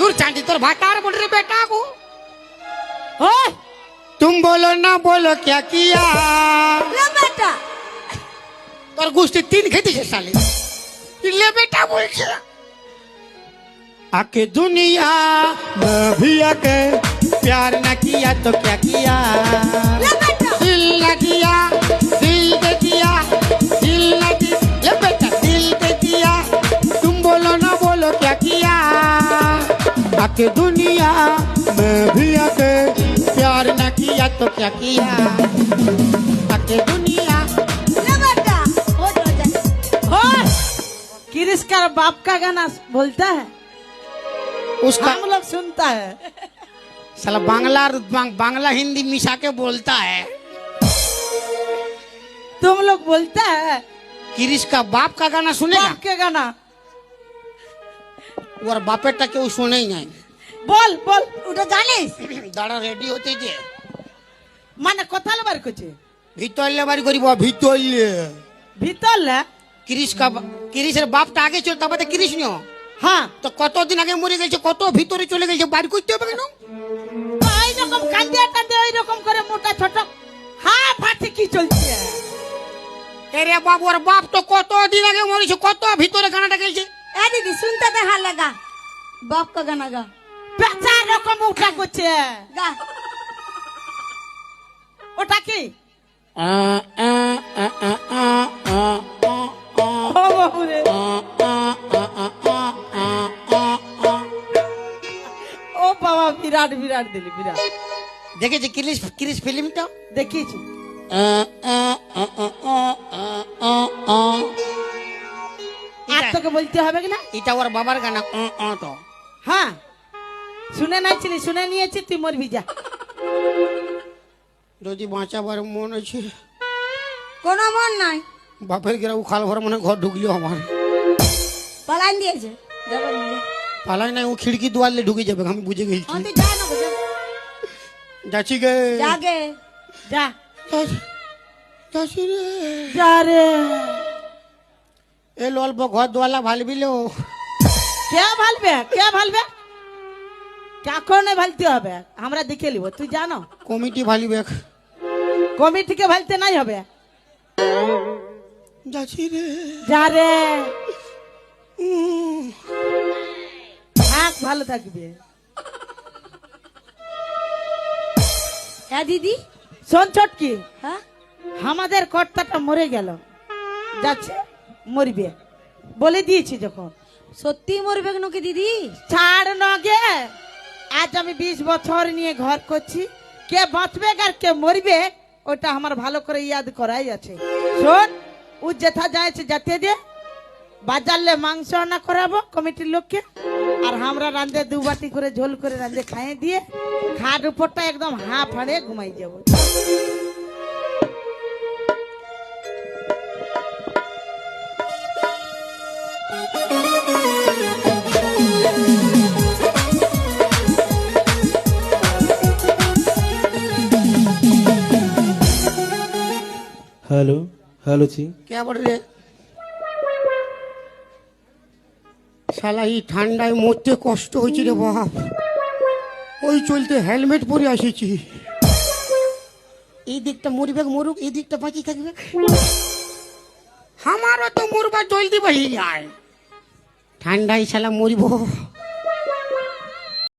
दूर चांदी तोर भातार बोल रहे बेटा को। ओ तुम बोलो ना बोलो क्या किया ले बेटा तोर गुस्ती तीन खेती से साले ले बेटा बोल छे आके दुनिया में भी आके प्यार न किया तो क्या किया ले बेटा दिल न दिया दिल दे दिया दिल न दिया ले बेटा दिल दे दिया तुम बोलो ना बोलो क्या किया आके दुनिया में भी आके प्यार न किया तो क्या किया आके दुनिया ले बेटा हो जाए हो किरिस का बाप का गाना बोलता है उसका हम लोग सुनता है साला बांग्ला हिंदी मिशा के बोलता है तुम लोग बोलता है किरिश का बाप का गाना सुनेगा बाप के गाना और बापेटा के सुने ही नहीं बोल बोल ওটা জানিস দাঁড়া রেডি হতে যে মানে কোথায় বার করছে ভিতরলে বাড়ি করিব ভিতরলে ভিতরলে কিরিশের বাপটা আগে চলতে হবে কিরিশ নিও হ্যাঁ তো কতদিন আগে মরে গেছে কত ভিতরে চলে গেছে বাড়ি করতে হবে কেন এই রকম কান্দে কান্দে ওই রকম করে মোটা ছোট হ্যাঁ ফাটে কি চলছে এরে বাবু আর বাপ তো কতদিন আগে মরেছে কত ভিতরে গানাটা গেছে এ দিদি শুনতে দে হালে গা বাপ কা গানা গা পেঁচা রকম উঠা করছে গা ওটা কি ও বাবুরে ও বাবা বিরাট বিরাট দিলি বিরাট দেখেছি কিরিশ ফিল্মটা দেখিয়েছি আর তোকে বলতে হবে কি না এটা ওর বাবার গানা তো হ্যাঁ শুনে নাইছিলি শুনে নিয়েছি তুই মরবি যা যদি বাঁচাবার মন আছে কোনো মন নাই বাপের গেরা উখাল ভর মনে ঘর ঢুকলিও আমার পালান দিয়েছে যাবে না পালাই নাই ও খিড়কি দুয়ারলে ঢুকে যাবে আমি বুঝে গেছি তুই যা না বুঝা যাচ্ছি গে জাগে যা যাচ্ছি রে যা রে এ অল্প ঘর দোয়ালা ভালবিলো কে ভালবে কে ভালবে কখন ভালতে হবে আমরা দেখে নিব তুই জানো কমিটি ভালিবে কমিটিকে ভালতে নাই হবে যাচ্ছি রে যা রে থাক ভালো থাকবে হ্যাঁ দিদি শোন ছটকি হ্যাঁ আমাদের কর্তাটা মরে গেল যাচ্ছে মরবে বলে দিয়েছি যখন সত্যি মরবে কেন কি দিদি ছাড় নগে আজ আমি 20 বছর নিয়ে ঘর করছি কে বাঁচবে আর কে মরবে ওটা আমার ভালো করে ইয়াদ করাই আছে শোন ও যেথা যাইছে যেতে দে বাজারলে মাংস রান্না করাবো কমিটির লোককে আর আমরা রাঁধে 2 বাটি করে ঝোল করে রাঁধে খাইয়ে দিয়ে খাট উপরটা একদম হাঁ ফাড়ে ঘুমাই যাবো हेलो हेलो जी কে বলে রে শালা এই ঠান্ডায় মরতে কষ্ট হয়েছে রে বাপ ওই চলতে হেলমেট পরে আসেছি এই দিকটা মরবে মরুক এই দিকটা বাঁচিয়ে থাকবে আমারও তো মরবা জলদি বাহিয়ে যায় ঠান্ডায় শালা মরিব